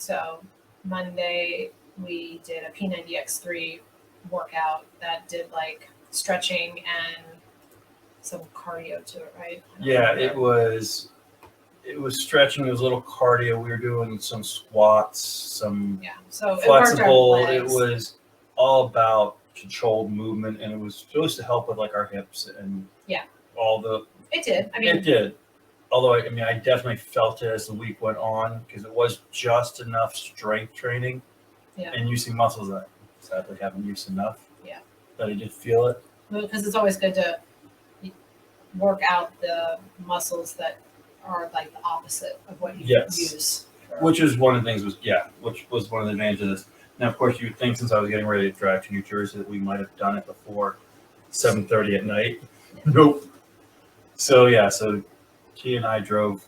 So Monday we did a P90X3 workout that did like stretching and some cardio to it, right? Yeah, it was stretching. It was a little cardio. We were doing some squats, some So flexible. It It was all about controlled movement, and it was supposed to help with like our hips and all the. It did. I mean, it did. Although I definitely felt it as the week went on because it was just enough strength training and using muscles that I sadly haven't used enough. Yeah. But I did feel it. Well, because it's always good to work out the muscles that are like the opposite of what you use. Which is one of the things which was one of the advantages. Now, of course, you would think since I was getting ready to drive to New Jersey that we might have done it before 7:30 at night. Nope. So she and I drove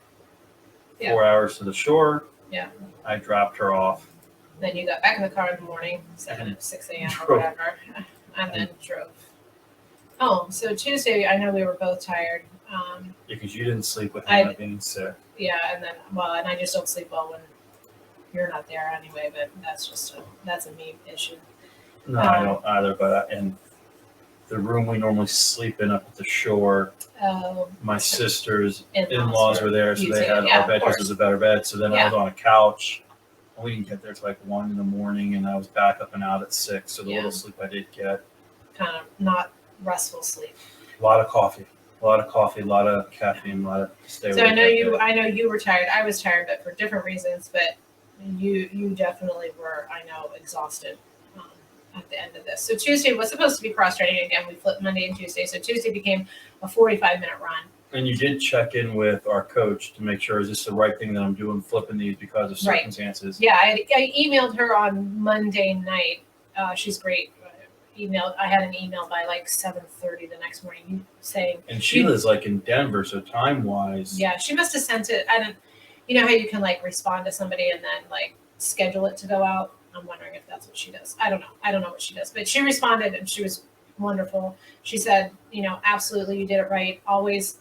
4 hours to the shore. Yeah. I dropped her off. Then you got back in the car in the morning, 6 a.m. or whatever, and then drove. Oh, so Tuesday, I know we were both tired. Because you didn't sleep with Hannah being sick. Yeah, and I just don't sleep well when you're not there anyway, but that's a me issue. No, I don't either, but in the room we normally sleep in up at the shore, my sister's in-laws were there, so they had our bed because it was a better bed. So then I was on a couch. We didn't get there till like 1 a.m, and I was back up and out at 6. So the little sleep I did get, kind of not restful sleep. A lot of coffee, a lot of caffeine, a lot of stay awake. So I know you were tired. I was tired, but for different reasons. But you definitely were, I know, exhausted at the end of this. So Tuesday was supposed to be cross training again. We flipped Monday and Tuesday. So Tuesday became a 45-minute run. And you did check in with our coach to make sure, is this the right thing that I'm doing, flipping these because of circumstances? Yeah, I emailed her on Monday night. She's great. I had an email by like 7:30 the next morning saying. And Sheila's like in Denver, so time wise. Yeah, she must have sent it. I don't. You know how you can like respond to somebody and then like schedule it to go out. I'm wondering if that's what she does. I don't know what she does, but she responded and she was wonderful. She said, absolutely, you did it right. Always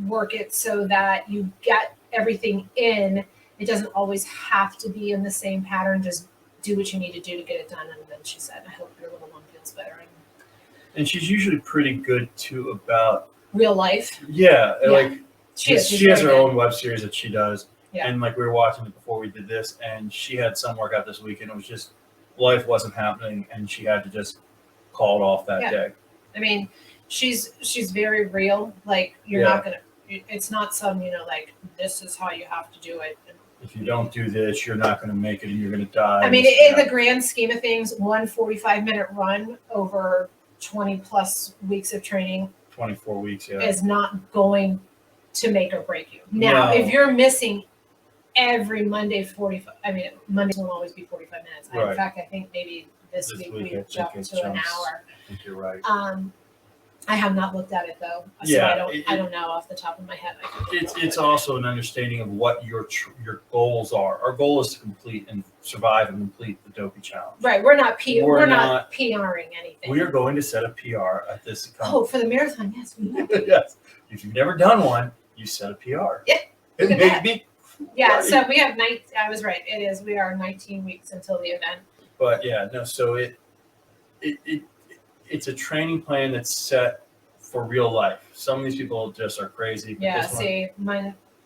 work it so that you get everything in. It doesn't always have to be in the same pattern. Just do what you need to do to get it done. And then she said, I hope your little one feels better. And she's usually pretty good too about real life. Yeah. Like she has her own web series that she does. Yeah. And like we were watching it before we did this, and she had some workout this week, and it was just life wasn't happening, and she had to just call it off that day. I mean, she's very real. Like you're not gonna. It's not some like this is how you have to do it. If you don't do this, you're not going to make it, and you're going to die. I mean, in the grand scheme of things, one 45-minute run over 20 plus weeks of training, 24 weeks, is not going to make or break you. Now, if you're missing every Monday 45, I mean, Mondays will always be 45 minutes. In fact, I think maybe this week we jumped to an hour. I think you're right. I have not looked at it though, so I don't know off the top of my head. It's also an understanding of what your goals are. Our goal is to complete and survive and complete the Dopey challenge. Right, we're not PRing anything. We are going to set a PR at this. Oh, for the marathon, yes, we will. Yes, if you've never done one, you set a PR. Yeah, it made me. Yeah, so we have I was right. It is. We are 19 weeks until the event. But so it's a training plan that's set for real life. Some of these people just are crazy. Yeah,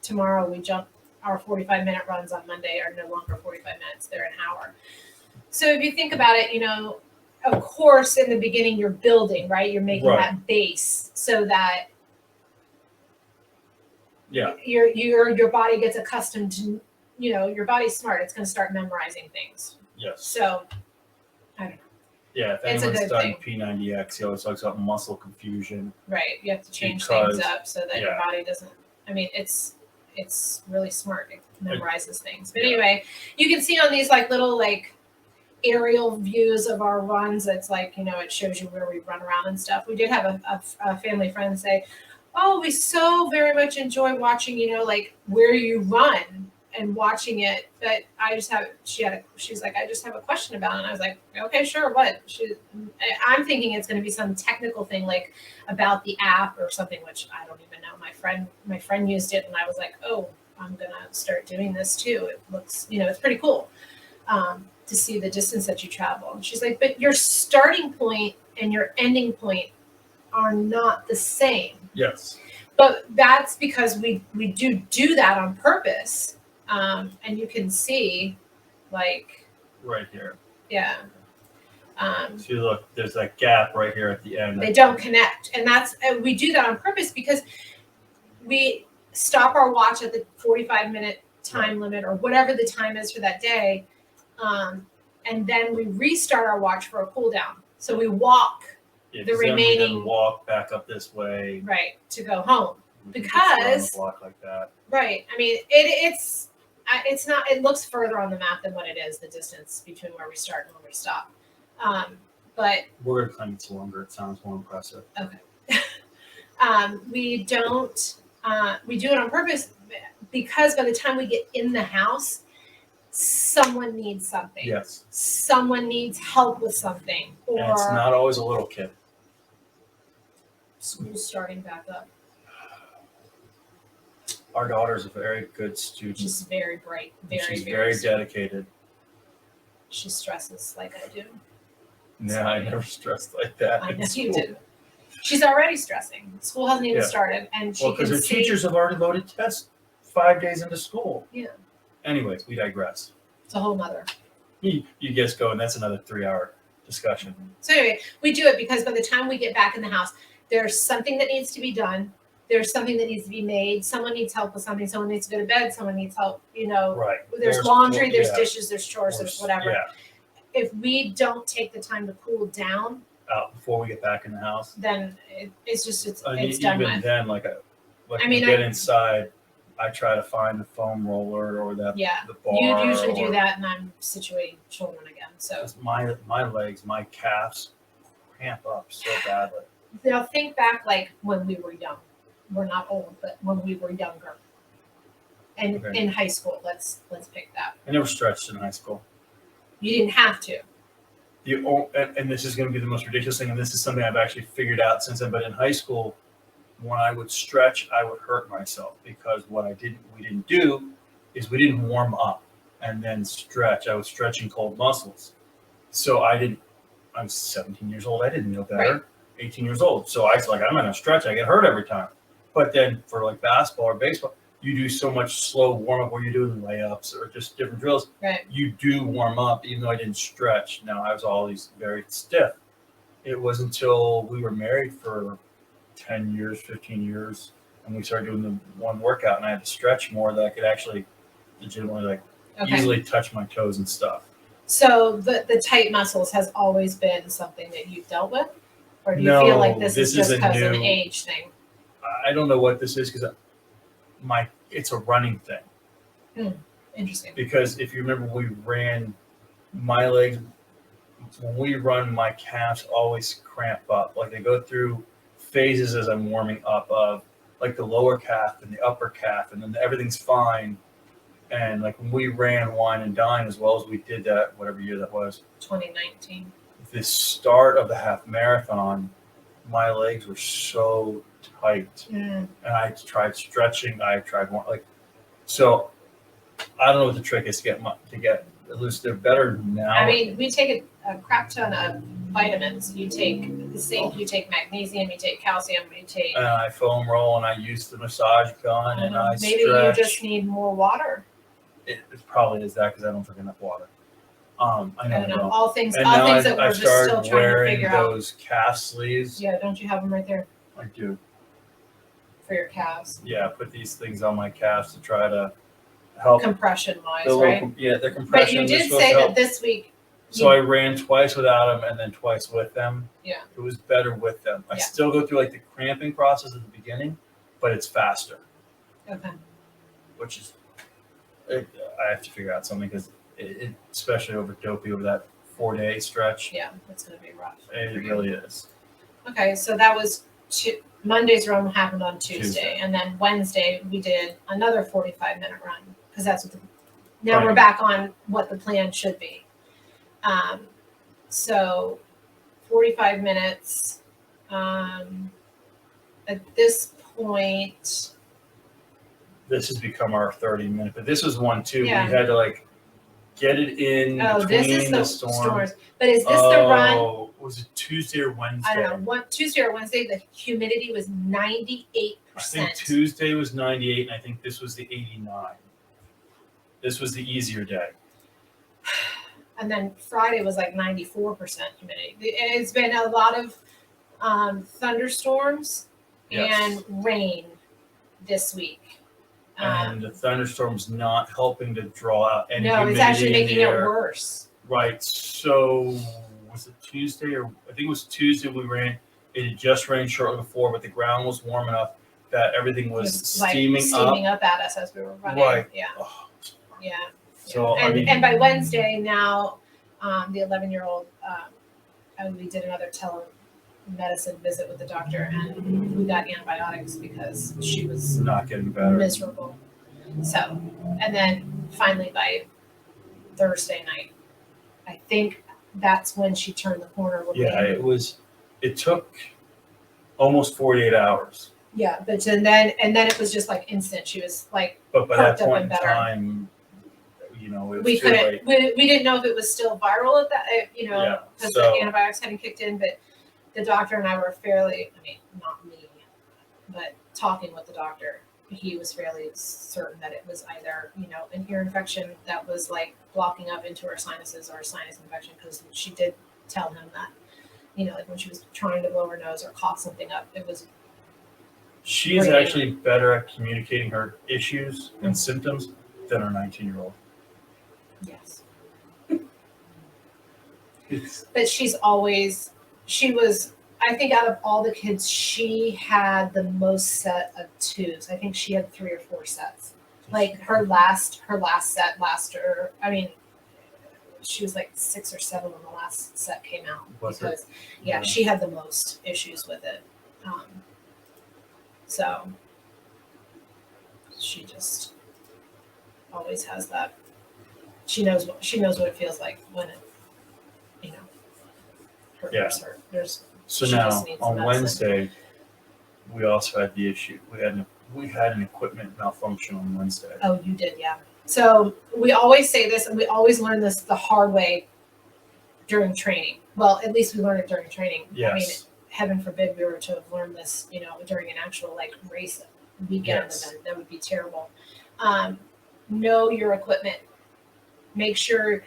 tomorrow we jump our 45-minute runs on Monday are no longer 45 minutes, they're an hour. So if you think about it, of course, in the beginning you're building, right? You're making that base so that your body gets accustomed to, your body's smart. It's going to start memorizing things. Yes. So, I don't know. Yeah, if anyone's done P90X, he always talks about muscle confusion. Right, you have to change things up so that your body doesn't. I mean, it's really smart. It memorizes things. But anyway, you can see on these little aerial views of our runs. It's it shows you where we run around and stuff. We did have a family friend say, "Oh, we so very much enjoy watching where you run." And watching it, but she's like, I just have a question about it. And I was like, okay, sure, what? I'm thinking it's going to be some technical thing about the app or something, which I don't even know. My friend used it, and I was like, oh, I'm gonna start doing this too. It looks, it's pretty cool to see the distance that you travel. And she's like, but your starting point and your ending point are not the same. Yes. But that's because we do that on purpose. And you can see, like, right here. Yeah. See, look, there's that gap right here at the end. They don't connect. And we do that on purpose because we stop our watch at the 45-minute time limit or whatever the time is for that day. And then we restart our watch for a cool down. So we walk the remaining. We walk back up this way. Right, to go home. Because. Block like that. Right. I mean, it's not, it looks further on the map than what it is, the distance between where we start and where we stop. But we're going to claim it's longer. It sounds more impressive. Okay. We do it on purpose because by the time we get in the house, someone needs something. Yes. Someone needs help with something. Or and it's not always a little kid. School's starting back up. Our daughter's a very good student. She's very bright. She's very dedicated. She stresses like I do. No, I never stressed like that. I know you do. She's already stressing. School hasn't even started, and she because the teachers have already loaded tests 5 days into school. Yeah. Anyways, we digress. It's a whole nother. You just go, and that's another 3-hour discussion. So anyway, we do it because by the time we get back in the house, there's something that needs to be done. There's something that needs to be made. Someone needs help with something. Someone needs to go to bed. Someone needs help. Right. There's laundry. There's dishes. There's chores. There's whatever. Yeah. If we don't take the time to cool down before we get back in the house, then it's done even with. Then, get inside, I try to find the foam roller or the bar. You usually do that, and I'm situating children again. So my legs, my calves cramp up so badly. Now think back, like when we were young. We're not old, but when we were younger, and in high school, let's pick that. I never stretched in high school. You didn't have to. And this is going to be the most ridiculous thing, and this is something I've actually figured out since then. But in high school, when I would stretch, I would hurt myself because what we didn't do is we didn't warm up and then stretch. I was stretching cold muscles, so I'm 17 years old. I didn't know better. Right. 18 years old, so I was like, I'm not going to stretch. I get hurt every time. But then for like basketball or baseball, you do so much slow warm up where you're doing layups or just different drills. Right. You do warm up, even though I didn't stretch. Now I was always very stiff. It was until we were married for 10 years, 15 years, and we started doing the one workout, and I had to stretch more that I could actually legitimately easily touch my toes and stuff. So the tight muscles has always been something that you've dealt with, or do you feel like this is just because of an age thing? I don't know what this is because it's a running thing. Interesting. Because if you remember, we ran my legs. When we run, my calves always cramp up. Like they go through phases as I'm warming up of like the lower calf and the upper calf, and then everything's fine. And like when we ran Wine and Dine as well as we did that, whatever year that was, 2019. The start of the half marathon, my legs were so tight, and I tried stretching. I tried more so. I don't know what the trick is to get loose. They're better now. I mean, we take a crap ton of vitamins. You take the zinc, you take magnesium, you take calcium, you take. And I foam roll, and I use the massage gun, and I maybe stretch. You just need more water. It probably is that because I don't drink enough water. I don't know. All things that we're just still trying to figure out. Those calf sleeves. Yeah, don't you have them right there? I do. For your calves. Yeah, put these things on my calves to try to help. Compression-wise, right? They're compression. But you did say that this week. So I ran twice without them and then twice with them. Yeah. It was better with them. I still go through the cramping process at the beginning, but it's faster. Okay. Which is, I have to figure out something because especially over Dopey, over that 4-day stretch. Yeah, it's going to be rough. It really is. Okay, so that was Monday's run happened on Tuesday, and then Wednesday we did another 45-minute run because that's what now we're back on what the plan should be. So 45 minutes. At this point, this has become our 30-minute, but this was one too. Yeah. We had to like get it in this is between the storms. But is this the run? Was it Tuesday or Wednesday? I don't know. Tuesday or Wednesday, the humidity was 98%. I think Tuesday was 98, and I think this was the 89. This was the easier day. And then Friday was like 94% humidity. It's been a lot of thunderstorms and rain this week. And the thunderstorm's not helping to draw out any No, humidity it's actually making it air. worse. Right. So was it Tuesday or I think it was Tuesday we ran. It had just rained shortly before, but the ground was warm enough that everything was steaming up at us as we were running. Right. Yeah. Oh. Yeah. So and by Wednesday now, the 11-year-old, we did another telemedicine visit with the doctor, and we got antibiotics because she was not getting better, miserable. So, and then finally by Thursday night, I think that's when she turned the corner. It took almost 48 hours. Yeah, but and then it was just like instant. She was like, but by that point in time, it was we too couldn't. late. We didn't know if it was still viral at that, because the antibiotics hadn't kicked in. But the doctor and I were fairly, not me, but talking with the doctor, he was fairly certain that it was either, an ear infection that was like blocking up into her sinuses or a sinus infection, because she did tell him that, like when she was trying to blow her nose or cough something up, it was. She is actually better at communicating her issues and symptoms than our 19-year-old. Yes. But she was, I think out of all the kids, she had the most set of twos. I think she had 3 or 4 sets. Like her last set lasted, she was like 6 or 7 when the last set came out. Because she had the most issues with it. So she just always has that. She knows what it feels like when it, hurts her. So now on Wednesday, we also had the issue. We had an equipment malfunction on Wednesday. Oh, you did, yeah. So we always say this, and we always learn this the hard way during training. Well, at least we learned it during training. Yes. Heaven forbid we were to have learned this, during an actual race weekend event. That would be terrible. Know your equipment. Make sure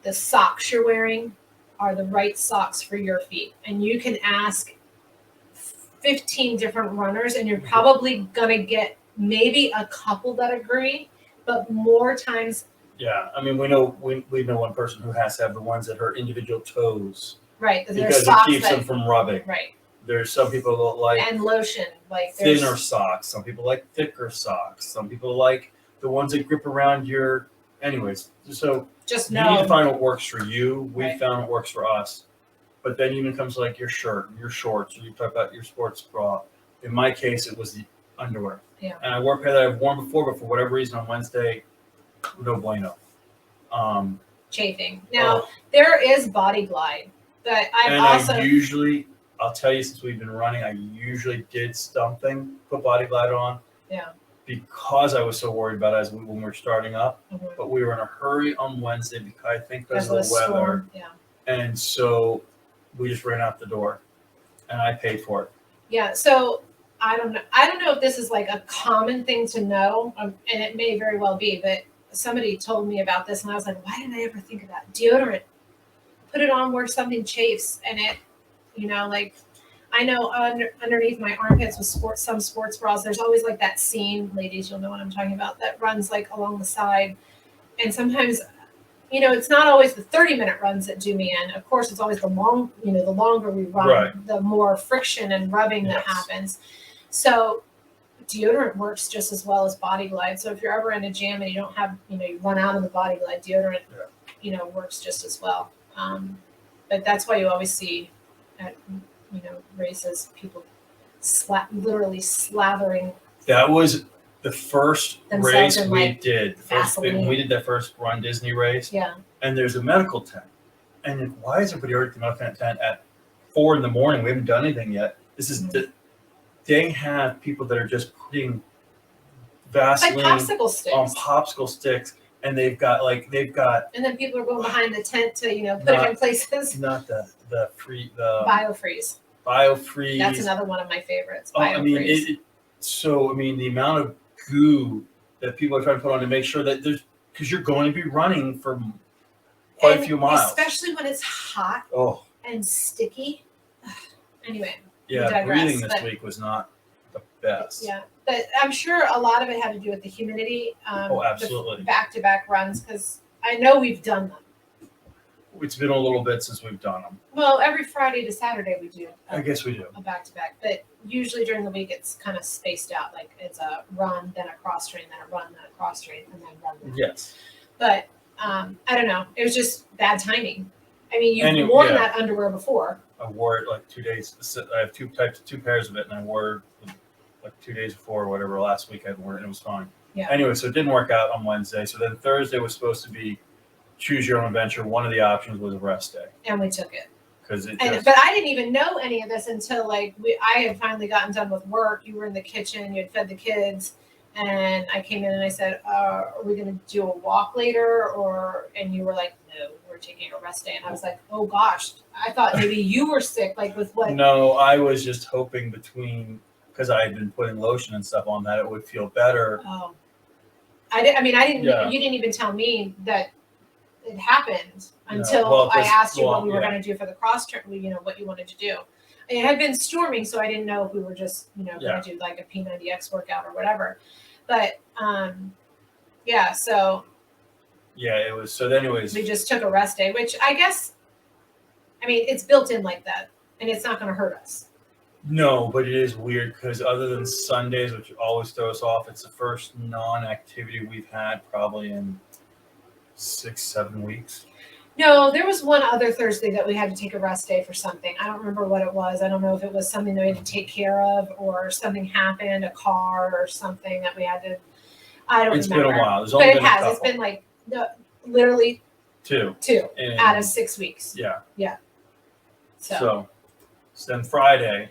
the socks you're wearing are the right socks for your feet. And you can ask 15 different runners, and you're probably going to get maybe a couple that agree, but more times. Yeah, we know one person who has to have the ones that her individual toes. Right, because it keeps them from rubbing. Right. There's some people that like and lotion, thinner socks. Some people like thicker socks. Some people like the ones that grip around your. Anyways, so just you need to find what works for you. We found what works for us. But then even comes to like your shirt, your shorts, or you talk about your sports bra. In my case, it was the underwear. Yeah. And I wore a pair that I've worn before, but for whatever reason on Wednesday, no bueno. Chafing. Now there is Body Glide. But I'll tell you, since we've been running, I usually did something, put Body Glide on. Yeah. Because I was so worried about it when we were starting up. Mm-hmm. But we were in a hurry on Wednesday because of the weather. Storm. Yeah. And so we just ran out the door, and I paid for it. Yeah. So I don't know if this is like a common thing to know, and it may very well be, but somebody told me about this, and I was like, why didn't I ever think of that? Deodorant. Put it on where something chafes, and it, I know underneath my armpits with some sports bras, there's always like that seam, ladies, you'll know what I'm talking about, that runs like along the side. And sometimes, it's not always the 30-minute runs that do me in. Of course, it's always the longer we run, the more friction and rubbing that happens. So deodorant works just as well as Body Glide. So if you're ever in a gym and you don't have, you run out of the Body Glide, deodorant, works just as well. But that's why you always see at, races, people literally slathering. That was the first race we did. Vaseline. We did that first Run Disney race. Yeah. And there's a medical tent. And why is everybody already at the medical tent at 4 a.m? We haven't done anything yet. This is they have people that are just putting Vaseline like popsicle sticks. on popsicle sticks, and they've got. And then people are going behind the tent to put it in places. Not the Biofreeze. Biofreeze. That's another one of my favorites. Oh, I mean, the amount of goo that people are trying to put on to make sure that because you're going to be running for quite a few miles, especially when it's hot and sticky. Anyway, yeah, breathing this week was not the best. Yeah, but I'm sure a lot of it had to do with the humidity. Absolutely. Back-to-back runs, because I know we've done them. It's been a little bit since we've done them. Well, every Friday to Saturday we do. I guess we do a back-to-back, but usually during the week it's kind of spaced out. Like it's a run, then a cross train, then a run, then a cross train, and then run. Yes. But I don't know. It was just bad timing. I mean, you've worn that underwear before. I wore it like 2 days. I have two pairs of it, and I wore it like 2 days before or whatever. Last week I wore it, and it was fine. Yeah. Anyway, so it didn't work out on Wednesday. So then Thursday was supposed to be choose your own adventure. One of the options was a rest day, and we took it. But I didn't even know any of this until I had finally gotten done with work. You were in the kitchen, you had fed the kids, and I came in and I said, "Are we going to do a walk later?" And you were like, "No, we're taking a rest day." And I was like, "Oh gosh, I thought maybe you were sick, like with what?" No, I was just hoping because I had been putting lotion and stuff on that it would feel better. Oh, I didn't. Yeah. You didn't even tell me that it happened until I asked you what we were going to do for the cross train. What you wanted to do. It had been storming, so I didn't know if we were just going to do like a P90X workout or whatever. But so it was. So anyways, we just took a rest day, which I guess, it's built in like that, and it's not going to hurt us. No, but it is weird because other than Sundays, which always throw us off, it's the first non-activity we've had probably in 6-7 weeks. No, there was one other Thursday that we had to take a rest day for something. I don't remember what it was. I don't know if it was something that we had to take care of or something happened, a car or something that we had to. I don't remember. It's been a while. But it has. It's been like literally two out of 6 weeks. Yeah. Yeah. So then Friday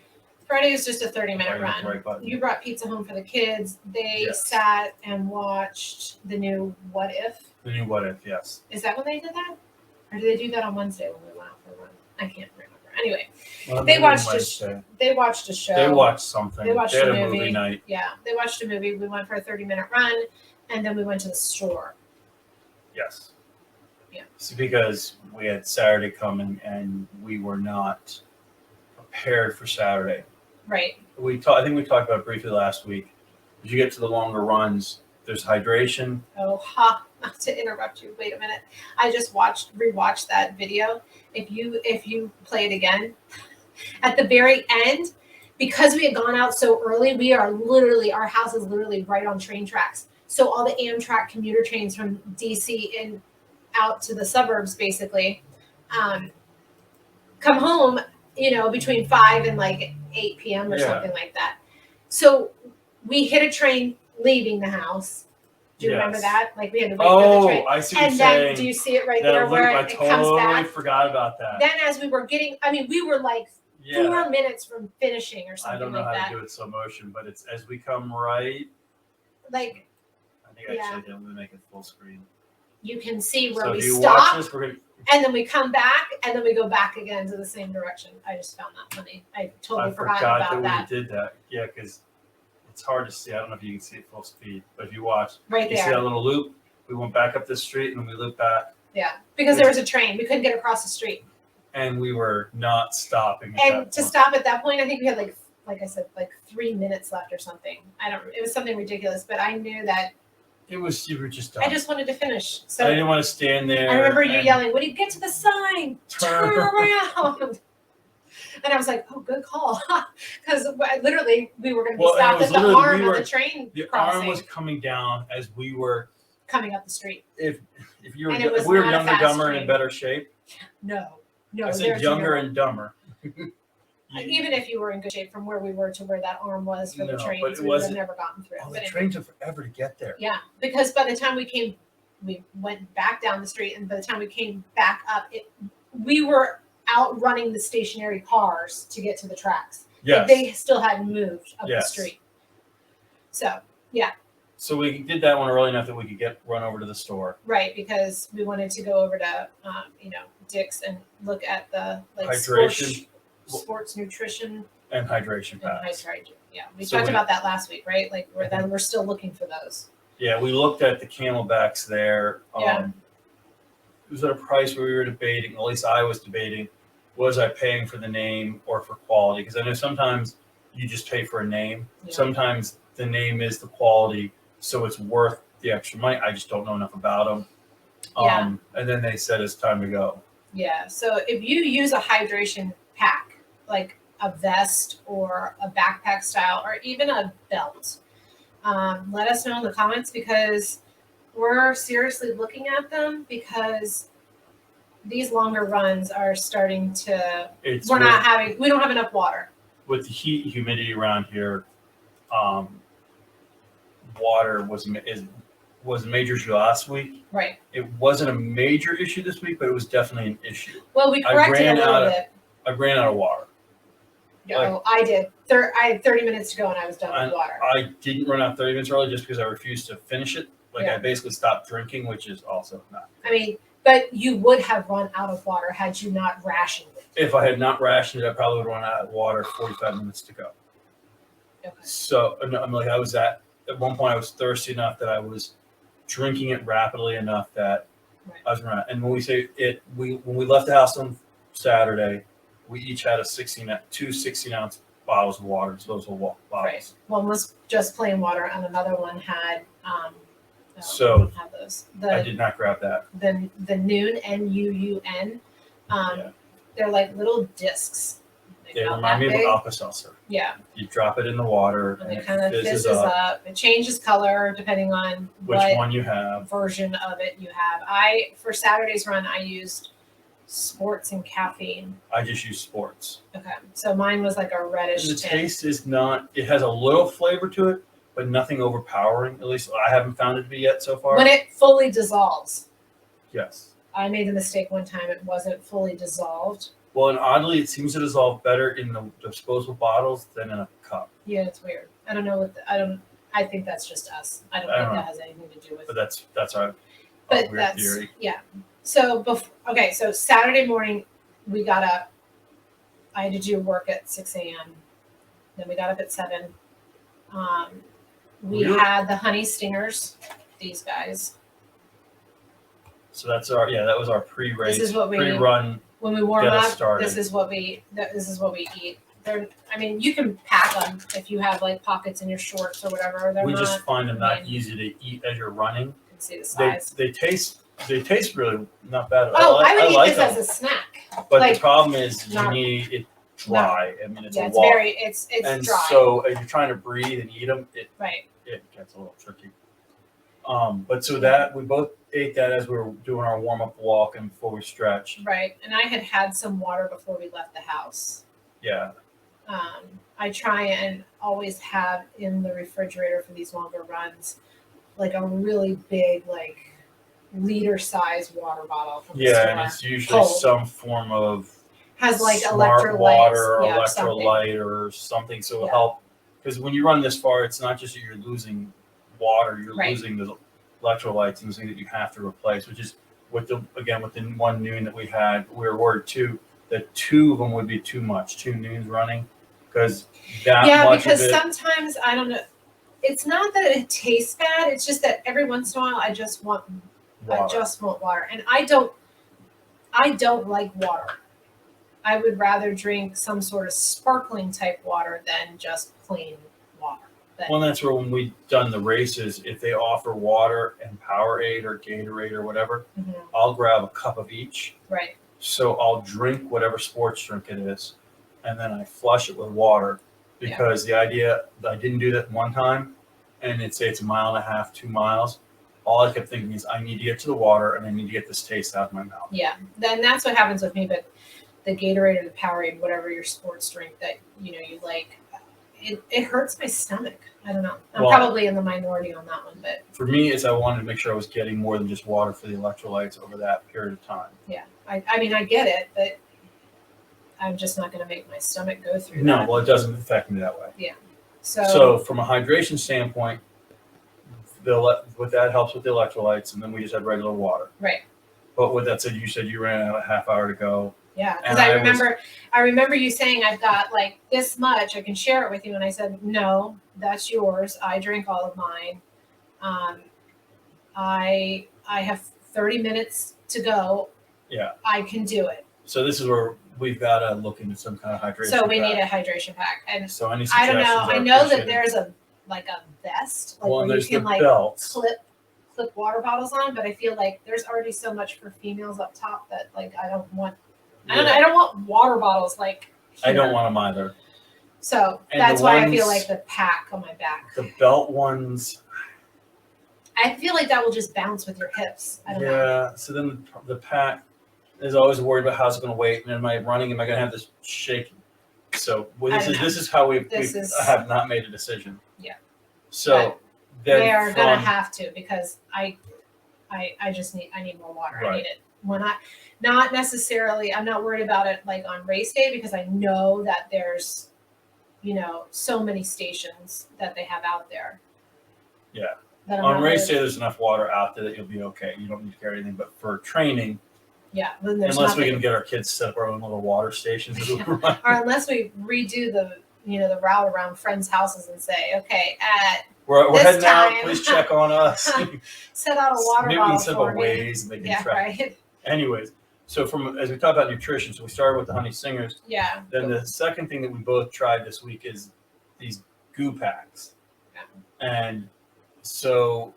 is just a 30-minute run. You brought pizza home for the kids. They sat and watched the new What If. The new What If, yes. Is that when they did that? Or did they do that on Wednesday when we went out for a run? I can't remember. Anyway, they watched a show. They watched something. They had a movie night. Yeah, they watched a movie. We went for a 30-minute run, and then we went to the store. Yes. Yeah. It's because we had Saturday coming, and we were not prepared for Saturday. Right. I think we talked about it briefly last week. As you get to the longer runs, there's hydration. Not to interrupt you. Wait a minute. I just rewatched that video. If you play it again, at the very end, because we had gone out so early, our house is literally right on train tracks. So all the Amtrak commuter trains from DC and out to the suburbs basically come home, between 5 and like 8 p.m. or something like that. So we hit a train leaving the house. Do you remember that? Like we had to wait for the train. I see what you're saying. And then, do you see it right there where it comes back? I totally forgot about that. Then as we were we were like 4 minutes from finishing or something like that. I don't know how to do it slow motion, but it's as we come right. Like. I think actually I'm going to make it full screen. You can see where we stop. And then we come back, and then we go back again to the same direction. I just found that funny. I totally forgot about that. We did that. Yeah, because it's hard to see. I don't know if you can see it full speed, but if you watch, you see that little loop. We went back up this street, and then we looped back. Yeah, because there was a train. We couldn't get across the street. And we were not stopping. Stop at that point, I think we had like I said, like 3 minutes left or something. It was something ridiculous, but I knew that. You were just done. I just wanted to finish. So I didn't want to stand there. I remember you yelling, "When you get to the sign, turn around." And I was like, "Oh, good call," because literally we were going to be stopped at the arm of the train. The arm was coming down as we were coming up the street. If we were younger, dumber, and in better shape. No. I said younger and dumber. Even if you were in good shape from where we were to where that arm was for the trains, we would have never gotten through. The train took forever to get there. Yeah, because by the time we went back down the street, and by the time we came back up, we were outrunning the stationary cars to get to the tracks. Yes. They still hadn't moved up the street. So, yeah. So we did that one early enough that we could run over to the store. Right, because we wanted to go over to, Dick's and look at the Hydration. sports nutrition And hydration packs. Yeah, we talked about that last week, right? Like we're still looking for those. Yeah, we looked at the Camelbacks there. Yeah. It was at a price where we were debating, at least I was debating, was I paying for the name or for quality? Because I know sometimes you just pay for a name. Yeah. Sometimes the name is the quality, so it's worth the extra money. I just don't know enough about them. Yeah. And then they said it's time to go. Yeah. So if you use a hydration pack, like a vest or a backpack style, or even a belt, let us know in the comments, because we're seriously looking at them, because these longer runs are starting to. We don't have enough water. With the heat and humidity around here, water was a major issue last week. Right. It wasn't a major issue this week, but it was definitely an issue. Well, we corrected a little bit. I ran out of water. No, I did. I had 30 minutes to go, and I was done with water. I didn't run out 30 minutes early just because I refused to finish it. I basically stopped drinking, which is also not. I mean, but you would have run out of water had you not rationed it. If I had not rationed it, I probably would have run out of water 45 minutes to go. Okay. So I was at one point I was thirsty enough that I was drinking it rapidly enough that I was running. And when we say it, when we left the house on Saturday, we each had two 16-ounce bottles of water. So those were bottles. Right. One was just plain water, and another one had. So have those. I did not grab that. The Noon, NUUN. They're like little discs. They remind me of Alka-Seltzer. Yeah. You drop it in the water, and it kind of fizzes up. It changes color depending on which one you have. Version of it you have. For Saturday's run, I used sports and caffeine. I just used sports. Okay. So mine was like a reddish tint. The taste is not, it has a little flavor to it, but nothing overpowering. At least I haven't found it to be yet so far. When it fully dissolves. Yes. I made the mistake one time. It wasn't fully dissolved. Well, and oddly, it seems to dissolve better in the disposable bottles than in a cup. Yeah, it's weird. I don't know I think that's just us. I don't think that has anything to do with. But that's our weird theory. Yeah. So so Saturday morning we got up. I had to do work at 6 a.m. Then we got up at 7. We had the honey stingers. These guys. So that was our pre-race. This is what pre-run. When we warm up, this is what we eat. You can pack them if you have like pockets in your shorts or whatever. We just find them not easy to eat as you're running. You can see the size. They taste really not bad at all. I would like eat this as a snack. But the problem is you need it dry. I mean, it's a walk. It's and dry. So if you're trying to breathe and eat them, it gets a little tricky. But so that we both ate that as we were doing our warm-up walk and before we stretched. Right. And I had some water before we left the house. Yeah. I try and always have in the refrigerator for these longer runs, like a really big, like liter-sized water bottle from the store. And it's usually some form of has like smart water or electrolyte or something. So it'll help, because when you run this far, it's not just that you're losing water, you're losing the electrolytes and things that you have to replace, which is with the one Noon that we had, we were worried too that 2 of them would be too much, 2 Noons running, because sometimes I don't know, it's not that it tastes bad, it's just that every once in a while I just want water, and I don't like water. I would rather drink some sort of sparkling type water than just plain water. Well, that's where when we've done the races, if they offer water and Powerade or Gatorade or whatever, I'll grab a cup of each. Right. So I'll drink whatever sports drink it is, and then I flush it with water, because the idea, I didn't do that one time, and it's 1.5 miles, 2 miles. All I kept thinking is I need to get to the water and I need to get this taste out of my mouth. Yeah, then that's what happens with me. But the Gatorade or the Powerade, whatever your sports drink that you like, it hurts my stomach. I don't know. I'm probably in the minority on that one, but for me, I wanted to make sure I was getting more than just water for the electrolytes over that period of time. Yeah, I mean I get it, but I'm just not going to make my stomach go through that. No, well, it doesn't affect me that way. Yeah. So from a hydration standpoint, with that helps with the electrolytes, and then we just had regular water. Right. But with that said, you said you ran out a half hour to go. Yeah, because I remember you saying I've got like this much, I can share it with you, and I said no, that's yours. I drink all of mine. I have 30 minutes to go. Yeah, I can do it. So this is where we've got to look into some kind of hydration. So we need a hydration pack, and so any I don't know. suggestions I know that there's a vest, like well, where you can like belts. clip water bottles on, but I feel like there's already so much for females up top that like I don't want. I don't want water bottles like here. I don't want them either. So that's why I feel like the pack on my back. The belt ones. I feel like that will just bounce with your hips. I don't know. Yeah. So then the pack is always worried about how's it going to weight, and am I running? Am I going to have this shaking? So this is how we have not made a decision. Yeah. So they are going to have to, because I just need more water. Right. I need it when not necessarily. I'm not worried about it like on race day, because I know that there's so many stations that they have out there. Yeah. On race day, there's enough water out there that you'll be okay. You don't need to carry anything. But for training, yeah, then there's unless we can get our kids to set up our own little water stations, or unless we redo the route around friends' houses and say, okay, we're heading out. Please check on us. Set out a water Maybe bottle we can set up for a me. Waze and they can track. Right. Anyways, so as we talk about nutrition, so we started with the honey singers. Yeah. Then the second thing that we both tried this week is these goo packs. Yeah. And so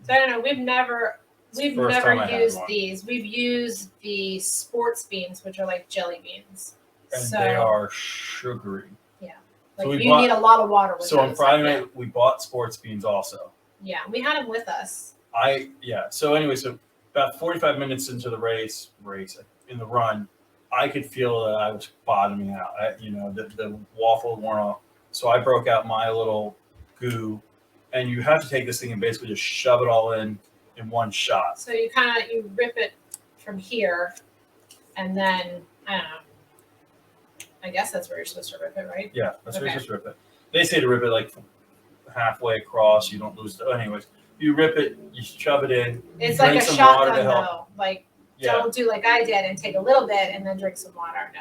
I don't know. We've never used these. We've used the sports beans, which are like jelly beans. And they are sugary. Yeah. Like so you need a lot of water with so on Friday night, we bought sports beans also. Yeah, we had them with us. So anyway, so about 45 minutes into the race in the run, I could feel that I was bottoming out. The waffle worn off. So I broke out my little goo, and you have to take this thing and basically just shove it all in one shot. So you rip it from here, and then I don't know. I guess that's where you're supposed to rip it, right? Yeah, that's where you're supposed to rip it. They say to rip it like halfway across. You don't lose. Anyways, you rip it, you shove it in. It's like a shotgun, though. Like don't do like I did and take a little bit and then drink some water.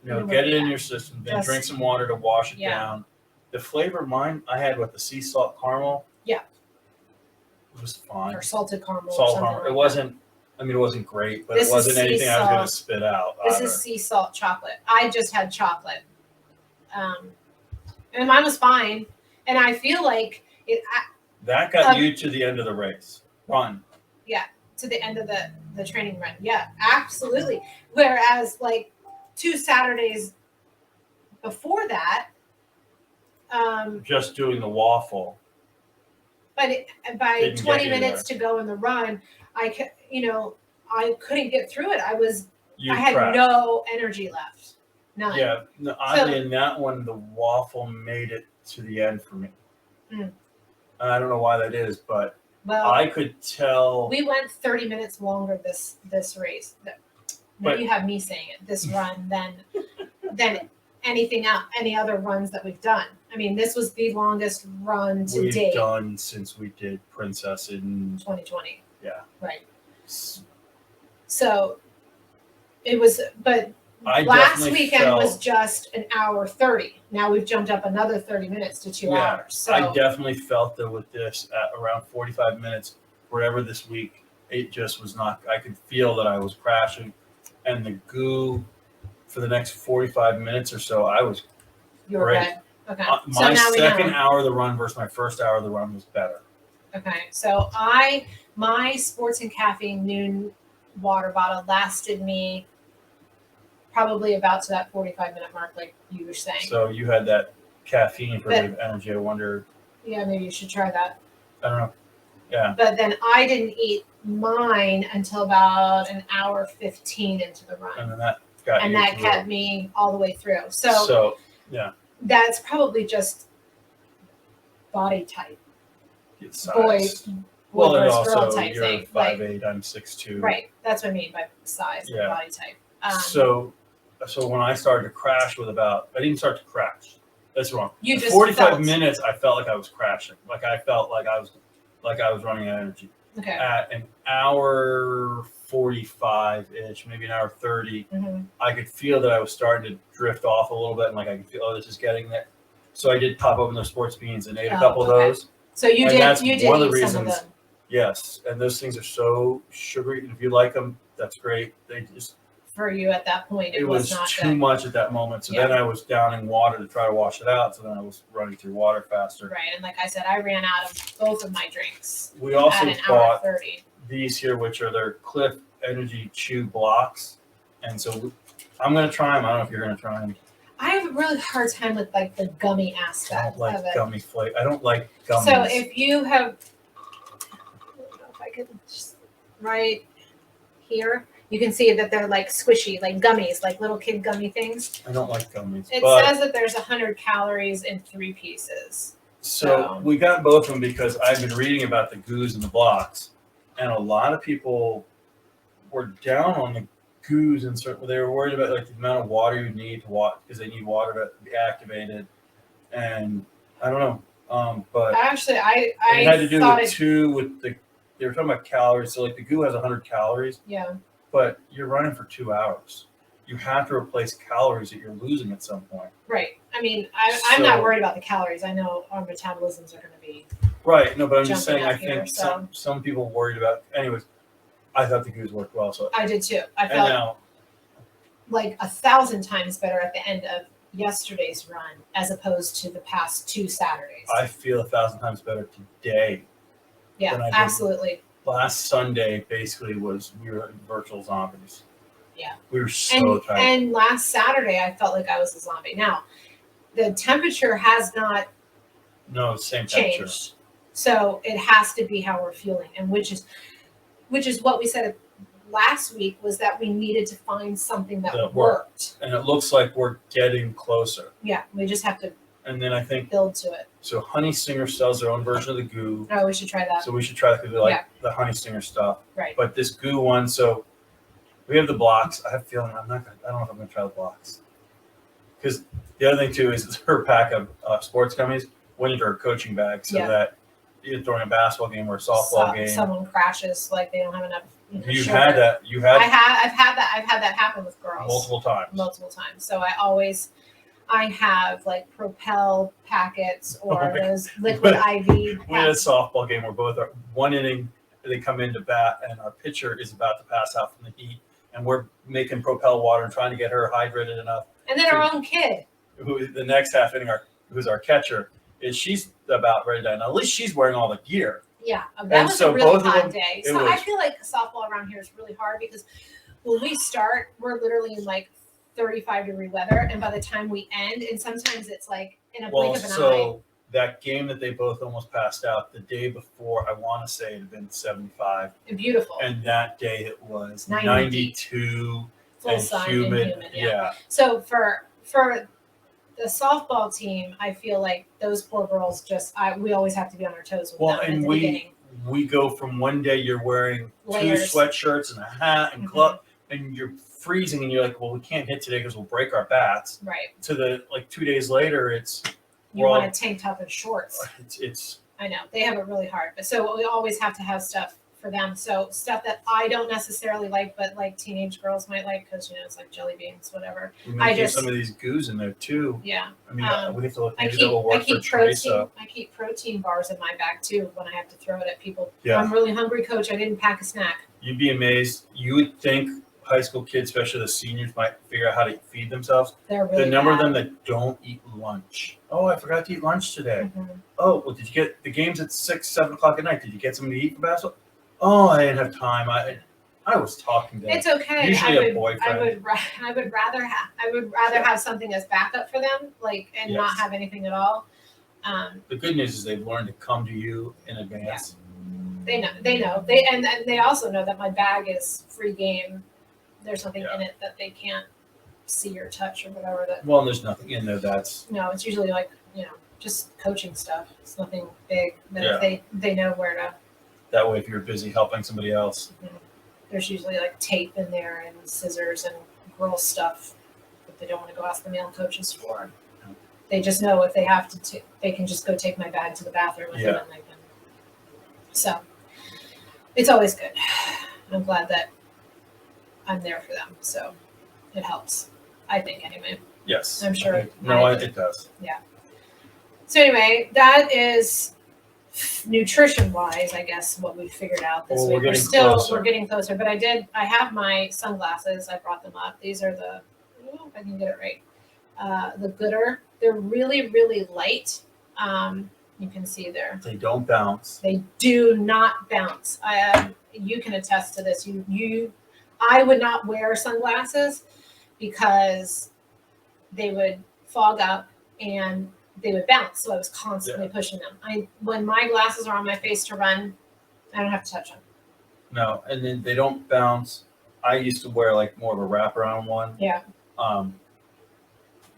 No, get it in your system. Then drink some water to wash it down. The flavor of mine, I had the sea salt caramel. Yeah. It was fine. Or salted caramel. It wasn't. I mean, it wasn't great, but it wasn't anything I was going to spit out. This is sea salt chocolate. I just had chocolate, and mine was fine. And I feel like that got you to the end of the race run. Yeah, to the end of the training run. Yeah, absolutely. Whereas like 2 Saturdays before that, just doing the waffle. But by 20 minutes to go in the run, I couldn't get through it. I had no energy left. None. Yeah, oddly in that one, the waffle made it to the end for me. And I don't know why that is, but I could tell. We went 30 minutes longer this race. Now you have me saying it. This run than anything else, any other runs that we've done. I mean, this was the longest run to date. We've done since we did Princess in 2020. Yeah. Right. So it was, but last weekend was just an hour 30. Now we've jumped up another 30 minutes to 2 hours. So I definitely felt that with this at around 45 minutes, wherever this week, it just was not, I could feel that I was crashing, and the goo for the next 45 minutes or so, I was great. Okay. Okay. My second hour of the run versus my first hour of the run was better. Okay. So my sports and caffeine noon water bottle lasted me probably about to that 45-minute mark, like you were saying. So you had that caffeine for energy. I wonder. Yeah, maybe you should try that. I don't know. Yeah. But then I didn't eat mine until about an hour 15 into the run. And then that kept me all the way through. So yeah. That's probably just body type. Boy versus girl type you're thing. 5'8", I'm 6'2". Right. That's what I mean by size and body type. So when I started to crash I didn't start to crash. That's wrong. You just 45 minutes, I felt like I was crashing. Like I felt like I was running out of energy. Okay. At an hour 45-ish, maybe an hour 30, I could feel that I was starting to drift off a little bit, and like I could feel, this is getting there. So I did pop open those sports beans and ate a couple of those. So you did. That's you did one of eat the reasons. Some of them. Yes, and those things are so sugary. And if you like them, that's great. They just for you at that point, it was not too much at that moment. So then I was downing water to try to wash it out. So then I was running through water faster. Right, and like I said, I ran out of both of my drinks. We also at an bought hour 30. These here, which are their Cliff Energy Chew blocks, and so I'm gonna try them. I don't know if you're gonna try them. I have a really hard time with like the gummy aspect. I don't like of it. gummy flavor. I don't like gummies. So if you have, I don't know if I can just right here, you can see that they're like squishy, like gummies, like little kid gummy things. I don't like gummies. It says that there's 100 calories in 3 pieces. So we got both of them because I've been reading about the goos and the blocks, and a lot of people were down on the goos, and they were worried about like the amount of water you need to watch because they need water to be activated. And I don't know, but actually, I had to do it too with the. They were talking about calories, so like the goo has 100 calories. Yeah. But you're running for 2 hours. You have to replace calories that you're losing at some point. Right. I mean, I'm not worried about the calories. I know our metabolisms are going to be right. No, but I'm just saying. I here, think some people worried about. Anyways, I thought the goos worked well. So I did too. I felt like 1,000 times better at the end of yesterday's run as opposed to the past 2 Saturdays. I feel 1,000 times better today. Yeah, absolutely. Last Sunday basically we were virtual zombies. Yeah. We were so tired. And last Saturday I felt like I was a zombie. Now, the temperature has not same changed. Temperature. So it has to be how we're feeling, and which is what we said last week was that we needed to find something that worked. And it looks like we're getting closer. Yeah, we just have to and then I think build to it. So Honey Singer sells their own version of the goo. Oh, we should try that. So we should try that because we like the Honey Singer stuff. Right. But this goo one, so we have the blocks. I have a feeling I don't know if I'm gonna try the blocks. Because the other thing too is her pack of sports gummies went into her coaching bag so that either during a basketball game or a softball game, someone crashes like they don't have enough. You've had that. I've had that happen with girls multiple times. So I have like Propel packets or those liquid IV. We had a softball game where one inning they come into bat and our pitcher is about to pass out from the heat, and we're making Propel water and trying to get her hydrated enough. And then our own kid, who the next half inning, who's our catcher, she's about ready to die. Now at least she's wearing all the gear. Yeah, that was a really hot day. So I feel like softball around here is really hard because when we start, we're literally in like 35-degree weather, and by the time we end, and sometimes it's like in a blink of an eye. So that game that they both almost passed out the day before, I want to say it had been 75. And beautiful. And that day it was 92 full and sun humid. And humid. Yeah. So for the softball team, I feel like those poor girls we always have to be on our toes with them in the beginning. We go from one day you're wearing layers. 2 sweatshirts and a hat and glove, and you're freezing, and you're like, well, we can't hit today because we'll break our bats. Right. To the 2 days later, you want a tank top and shorts. It's. I know they have it really hard, but so we always have to have stuff for them. So stuff that I don't necessarily like, but like teenage girls might like because it's like jelly beans, whatever. We might get some of these goos in there too. Yeah. I mean, we have to look. I keep protein bars in my bag too when I have to throw it at people. Yeah. I'm really hungry, coach. I didn't pack a snack. You'd be amazed. You would think high school kids, especially the seniors, might figure out how to feed themselves. They're really the number of them that don't eat lunch. Oh, I forgot to eat lunch today. Mm-hmm. Oh, well, did you get the games at 6, 7 o'clock at night? Did you get something to eat for basketball? Oh, I didn't have time. I was talking to them. It's okay. Usually a boyfriend. I would rather have something as backup for them, and not have anything at all. The good news is they've learned to come to you in advance. Yeah. They know. They also know that my bag is free game. There's nothing in it that they can't see or touch or whatever. Well, there's nothing in there No, it's usually just coaching stuff. It's nothing big. But if they know where to. That way, if you're busy helping somebody else. There's usually tape in there and scissors and girl stuff that they don't want to go ask the male coaches for. they just know if they have to, they can just go take my bag to the bathroom with them and they can. So it's always good. I'm glad that I'm there for them. So it helps, I think, anyway. Yes. I'm sure. It does. Yeah. So anyway, that is nutrition wise, I guess, what we figured out this week. We're getting closer, but I have my sunglasses. I brought them up. These are the, if I can get it right. The Gooder. They're really, really light. You can see there. They don't bounce. They do not bounce. You can attest to this. I would not wear sunglasses because they would fog up and they would bounce. So I was constantly pushing them. When my glasses are on my face to run, I don't have to touch them. No, and then they don't bounce. I used to wear like more of a wraparound one. Yeah.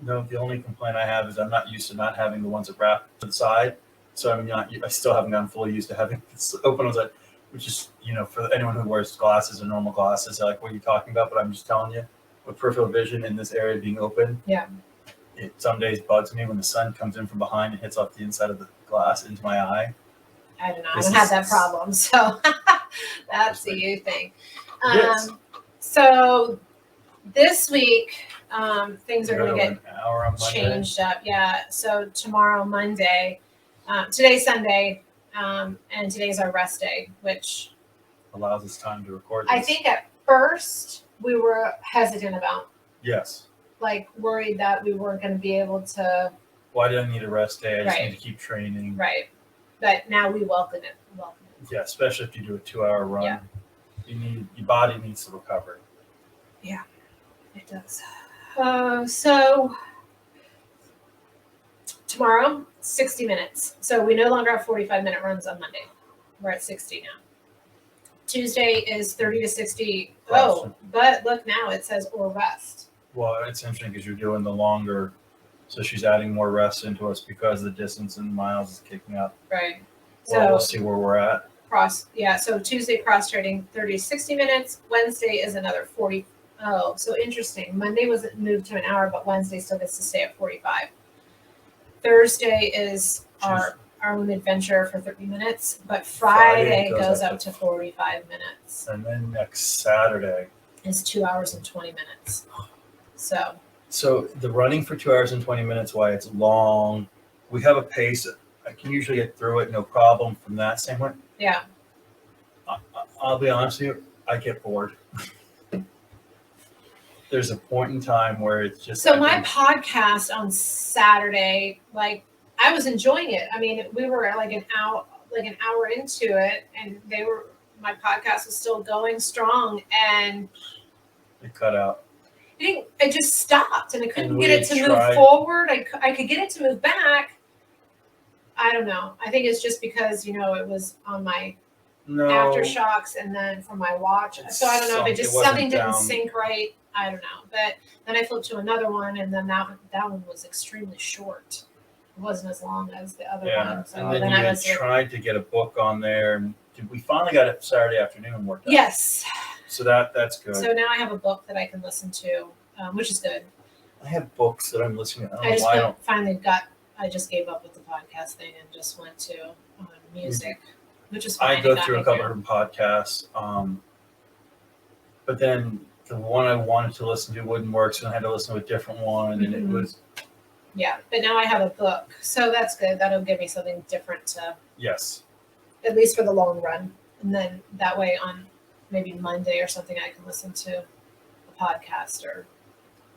No, the only complaint I have is I'm not used to not having the ones that wrap to the side. So I still haven't gotten fully used to having open ones that, which is, for anyone who wears glasses or normal glasses, they're like, what are you talking about? But I'm just telling you, with peripheral vision in this area being open, it some days bugs me when the sun comes in from behind and hits off the inside of the glass into my eye. I don't know. I don't have that problem. So that's the you thing. So this week, things are going to get changed up. Yeah. So tomorrow, Monday, today's Sunday, and today's our rest day, which allows us time to record this. I think at first we were hesitant about. Yes. Like worried that we weren't going to be able to. Why do I need a rest day? I just need to keep training. Right. But now we welcome it. Yeah, especially if you do a 2-hour run. Yeah. Your body needs to recover. Yeah, it does. So tomorrow, 60 minutes. So we no longer have 45-minute runs on Monday. We're at 60 now. Tuesday is 30 to 60. Oh, but look now, it says or rest. Well, it's interesting because you're doing the longer, so she's adding more rests into us because the distance in miles is kicking up. Right. Well, we'll see where we're at. So Tuesday cross training 30 to 60 minutes. Wednesday is another 40. Oh, so interesting. Monday was moved to an hour, but Wednesday still gets to stay at 45. Thursday is our own adventure for 30 minutes, but Friday goes up to 45 minutes. And then next Saturday is 2 hours and 20 minutes. So the running for 2 hours and 20 minutes, why it's long, we have a pace. I can usually get through it, no problem from that standpoint. Yeah. I'll be honest with you, I get bored. There's a point in time where it's just. So my podcast on Saturday, like I was enjoying it. I mean, we were like an hour into it, and my podcast was still going strong, and it cut out. It just stopped, and I couldn't get it to move forward. I could get it to move back. I don't know. I think it's just because it was on my aftershocks, and then from my watch. So I don't know if something didn't sync right. I don't know. But then I flipped to another one, and then that one was extremely short. It wasn't as long as the other one. So and then you had tried to get a book on there. And we finally got it Saturday afternoon worked out. Yes. So that's good. So now I have a book that I can listen to, which is good. I have books that I'm listening to. I just gave up with the podcast thing and just went to music, which is fine. I go through a couple of podcasts, but then the one I wanted to listen to wouldn't work, so I had to listen to a different one, and it was. Yeah, but now I have a book, so that's good. That'll give me something different to. Yes. At least for the long run, and then that way on maybe Monday or something, I can listen to a podcast or.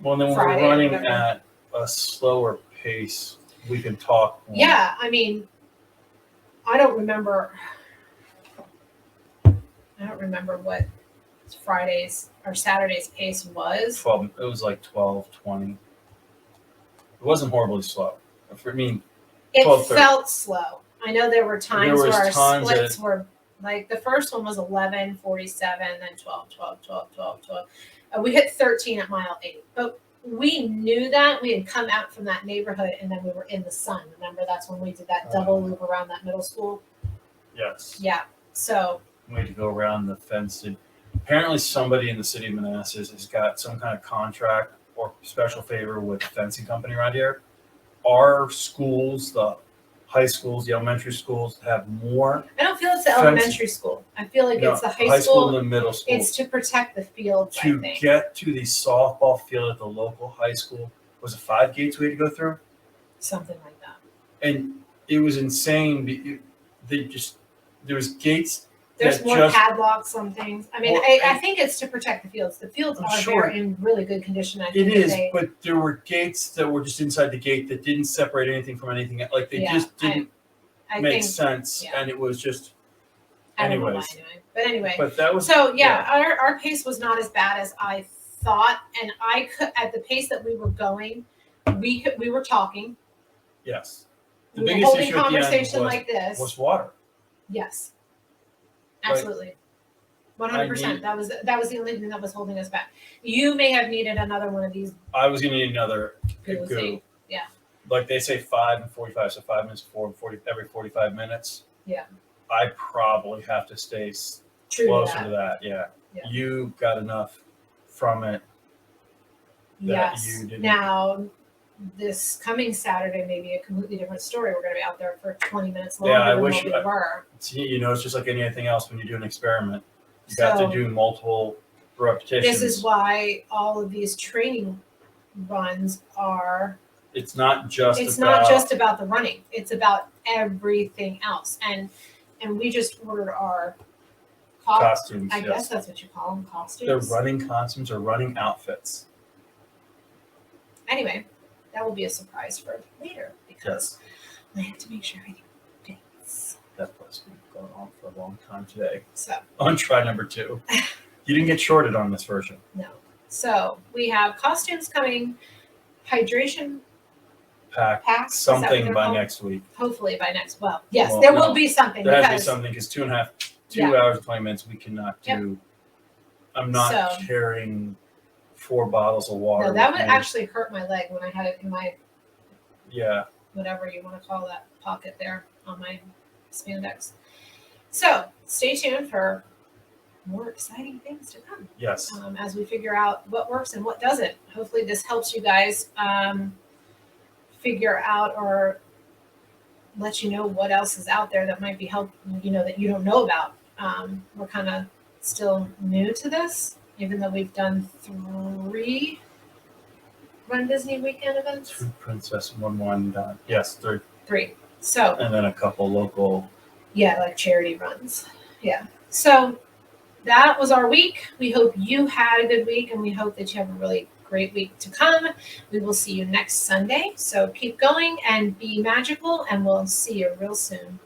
Well, then Friday we're running at a slower pace. We can talk more. Yeah, I mean, I don't remember what Friday's or Saturday's pace was. 12. It was like 12:20. It wasn't horribly slow. It felt slow. I know there were times where our splits were like the first one was 11:47, then 12. We hit 13 at mile 8, but we knew that we had come out from that neighborhood and then we were in the sun. Remember, that's when we did that double loop around that middle school. Yes. Yeah. So we had to go around the fence. Apparently, somebody in the city of Manassas has got some kind of contract or special favor with the fencing company around here. our schools, the high schools, the elementary schools have more. I don't feel it's the elementary school. I feel like it's the high school and the middle school. It's to protect the fields, to get to the softball field at the local high school, was it 5 gates we had to go through? Something like that. And it was insane. There was gates. There's more padlocks on things. I mean, I think it's to protect the fields. The fields are in really good condition. I think it is, but there were gates that were just inside the gate that didn't separate anything from anything. Like they just didn't make sense, and it was just. Anyways, but anyway, that was so. Yeah, our pace was not as bad as I thought, and I could at the pace that we were going, we were talking. Yes, the biggest issue conversation like this was water. Yes. Absolutely. 100%. That was the only thing that was holding us back. You may have needed another one of these. I was going to need another goo. Yeah. Like they say 5 and 45, so 5 minutes every 45 minutes. Yeah. I probably have to stay closer to that. Yeah. You got enough from it. Yes. You didn't. Now, this coming Saturday may be a completely different story. We're going to be out there for 20 minutes longer than what we were. It's just like anything else when you do an experiment. You got to do multiple repetitions. This is why all of these training runs are. It's not just about the running. It's about everything else. And we just ordered our costumes. I guess that's what you call them, costumes. They're running costumes or running outfits. Anyway. That will be a surprise for later because I have to make sure I do fits. That place has been going on for a long time today. So on try number 2. You didn't get shorted on this version. No. So we have costumes coming, hydration packs. Something by next week. Hopefully by next. Yes, there will be something. There has to be something because 2 hours and 20 minutes we cannot do. I'm not carrying 4 bottles of water. No, that would actually hurt my leg when I had it in my whatever you want to call that pocket there on my spandex. So stay tuned for more exciting things to come. Yes. As we figure out what works and what doesn't. Hopefully this helps you guys figure out or let you know what else is out there that might be that you don't know about. We're kind of still new to this. Even though we've done 3 Run Disney weekend events. 2 Princess and 1 yes, 3. 3. So. And then a couple local. Yeah, like charity runs. Yeah. So that was our week. We hope you had a good week and we hope that you have a really great week to come. We will see you next Sunday. So keep going and be magical and we'll see you real soon.